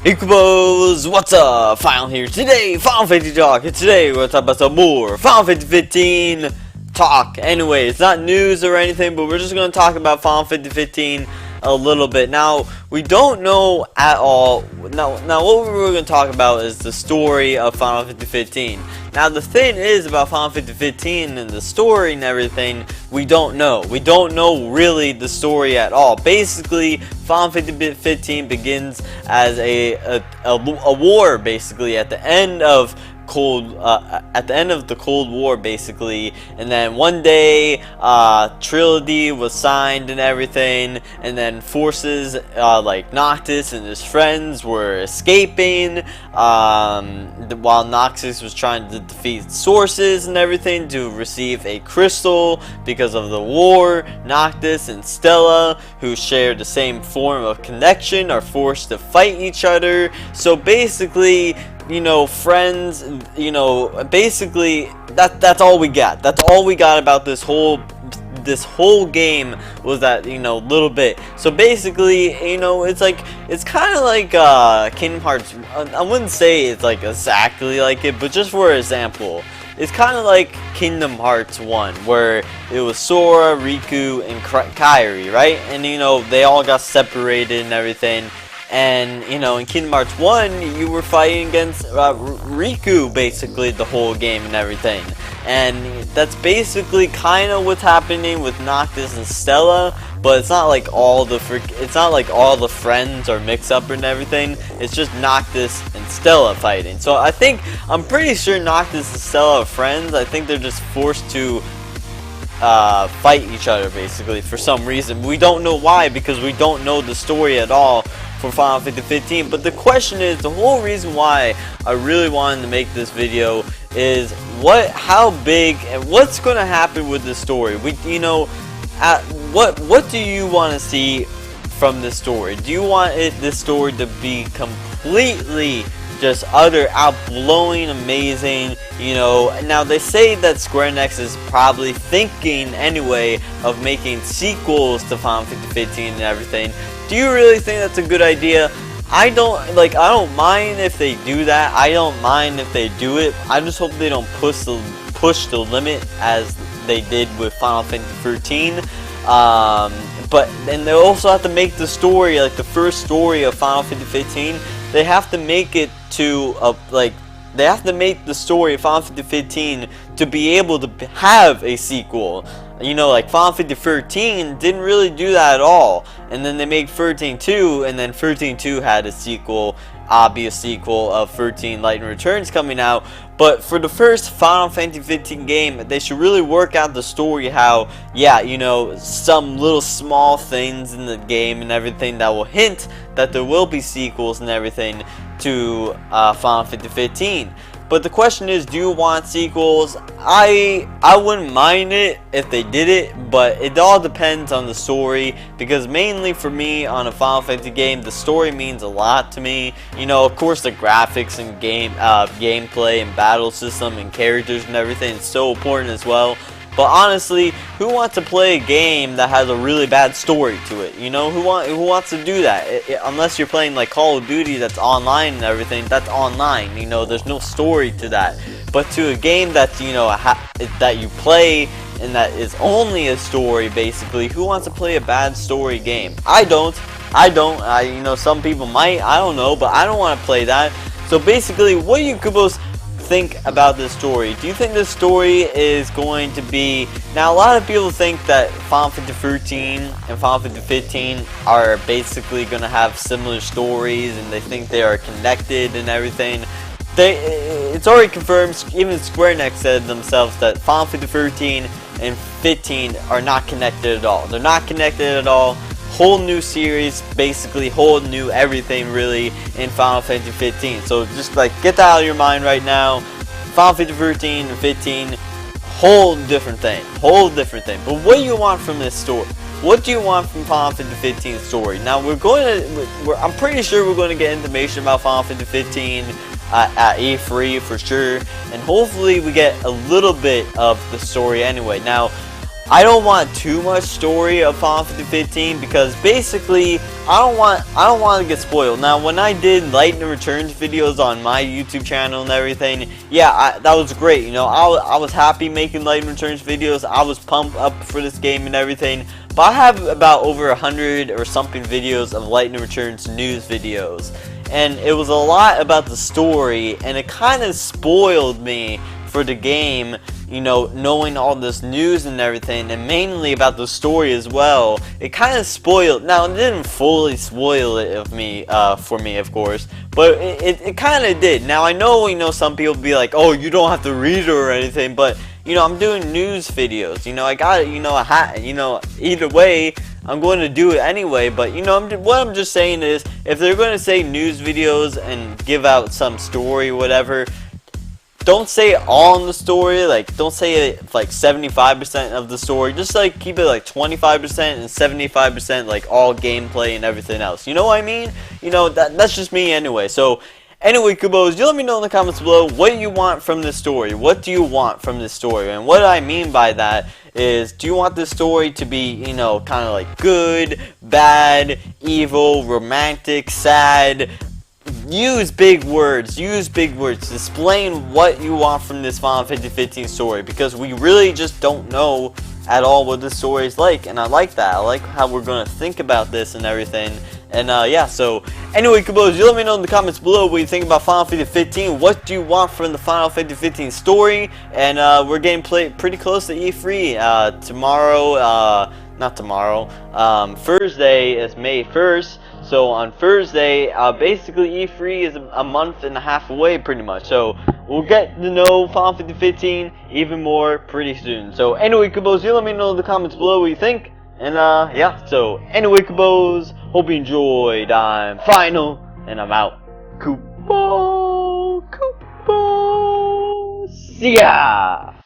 Ikubos, what's up? Final here today, Final Fantasy Talk, and today we're talking about some more Final Fantasy 15 talk. Anyway, it's not news or anything, but we're just going to talk about Final Fantasy 15 a little bit. Now, we don't know at all. Now what we're going to talk about is the story of Final Fantasy 15. Now, the thing is about Final Fantasy 15 and the story and everything, we don't know. We don't know really the story at all. Basically, Final Fantasy 15 begins as a war, basically, at the end of the Cold War, basically, and then one day Trilogy was signed and everything, and then forces like Noctis and his friends were escaping while Noctis was trying to defeat Sources and everything to receive a crystal. Because of the war, Noctis and Stella, who share the same form of connection, are forced to fight each other. So basically, you know, friends, you know, basically that's all we got. That's all we got about this whole game, was that, you know, little bit. So basically, you know, it's kind of like Kingdom Hearts. I wouldn't say it's like exactly like it, but just for example, it's kind of like Kingdom Hearts 1, where it was Sora, Riku, and Kairi, right? And, you know, they all got separated and everything. And, you know, in Kingdom Hearts 1, you were fighting against Riku, basically, the whole game and everything. And that's basically kind of what's happening with Noctis and Stella, but it's not like all the friends are mixed up and everything. It's just Noctis and Stella fighting. So I'm pretty sure Noctis and Stella are friends. I think they're just forced to fight each other, basically, for some reason. We don't know why, because we don't know the story at all for Final Fantasy 15. But the question is, the whole reason why I really wanted to make this video is how big and what's going to happen with the story. What do you want to see from this story? Do you want this story to be completely just blowing amazing? You know, now they say that Square Enix is probably thinking anyway of making sequels to Final Fantasy 15 and everything. Do you really think that's a good idea? I don't mind if they do that. I don't mind if they do it. I just hope they don't push the limit as they did with Final Fantasy 13. But then they also have to make the story, like the first story of Final Fantasy 15. They have to make it they have to make the story of Final Fantasy 15 to be able to have a sequel. You know, like Final Fantasy 13 didn't really do that at all. And then they made 13-2, and then 13-2 had a sequel, obvious sequel of 13 Lightning Returns coming out. But for the first Final Fantasy 15 game, they should really work out the story how, yeah, you know, some little small things in the game and everything that will hint that there will be sequels and everything to Final Fantasy 15. But the question is, do you want sequels? I wouldn't mind it if they did it, but it all depends on the story, because mainly for me on a Final Fantasy game, the story means a lot to me. You know, of course the graphics and gameplay and battle system and characters and everything is so important as well. But honestly, who wants to play a game that has a really bad story to it? You know, who wants to do that? Unless you're playing like Call of Duty that's online and everything, that's online. You know, there's no story to that. But to a game that's, you know, that you play and that is only a story, basically, who wants to play a bad story game? I don't. You know, some people might. I don't know, but I don't want to play that. So basically, what do you Kubos think about this story? Do you think this story is going to be... Now, a lot of people think that Final Fantasy 13 and Final Fantasy 15 are basically going to have similar stories, and they think they are connected and everything. It's already confirmed, even Square Enix said themselves, that Final Fantasy 13 and 15 are not connected at all. They're not connected at all. Whole new series, basically whole new everything really in Final Fantasy 15. So just like get that out of your mind right now. Final Fantasy 13 and 15, whole different thing. But what do you want from this story? What do you want from Final Fantasy 15's story? Now I'm pretty sure we're going to get information about Final Fantasy 15 at E3 for sure, and hopefully we get a little bit of the story anyway. Now, I don't want too much story of Final Fantasy 15 because basically I don't want to get spoiled. Now, when I did Lightning Returns videos on my YouTube channel and everything, yeah, that was great. You know, I was happy making Lightning Returns videos. I was pumped up for this game and everything. But I have about over 100 or something videos of Lightning Returns news videos, and it was a lot about the story, and it kind of spoiled me for the game, you know, knowing all this news and everything, and mainly about the story as well. It kind of spoiled. Now, it didn't fully spoil it for me, of course, but it kind of did. Now, I know, you know, some people be like, oh, you don't have to read it or anything, but you know, I'm doing news videos. You know, I got, you know, either way, I'm going to do it anyway. But you know, what I'm just saying is, if they're going to say news videos and give out some story, whatever, don't say it all in the story. Like, don't say it like 75% of the story. Just like keep it like 25% and 75% like all gameplay and everything else. You know what I mean? You know, that's just me anyway. So anyway, Kubos, you let me know in the comments below what you want from this story. What do you want from this story? And what I mean by that is, do you want this story to be, you know, kind of like good, bad, evil, romantic, sad? Use big words. Explain what you want from this Final Fantasy 15 story, because we really just don't know at all what this story is like, and I like that. I like how we're going to think about this and everything. And yeah, so anyway, Kubos, you let me know in the comments below what you think about Final Fantasy 15. What do you want from the Final Fantasy 15 story? And we're getting pretty close to E3. Thursday is May 1st. So on Thursday, basically E3 is a month and a half away pretty much. So we'll get to know Final Fantasy 15 even more pretty soon. So anyway, Kubos, you let me know in the comments below what you think. And yeah, so anyway, Kubos, hope you enjoyed. I'm Final, and I'm out. Kubo, see ya!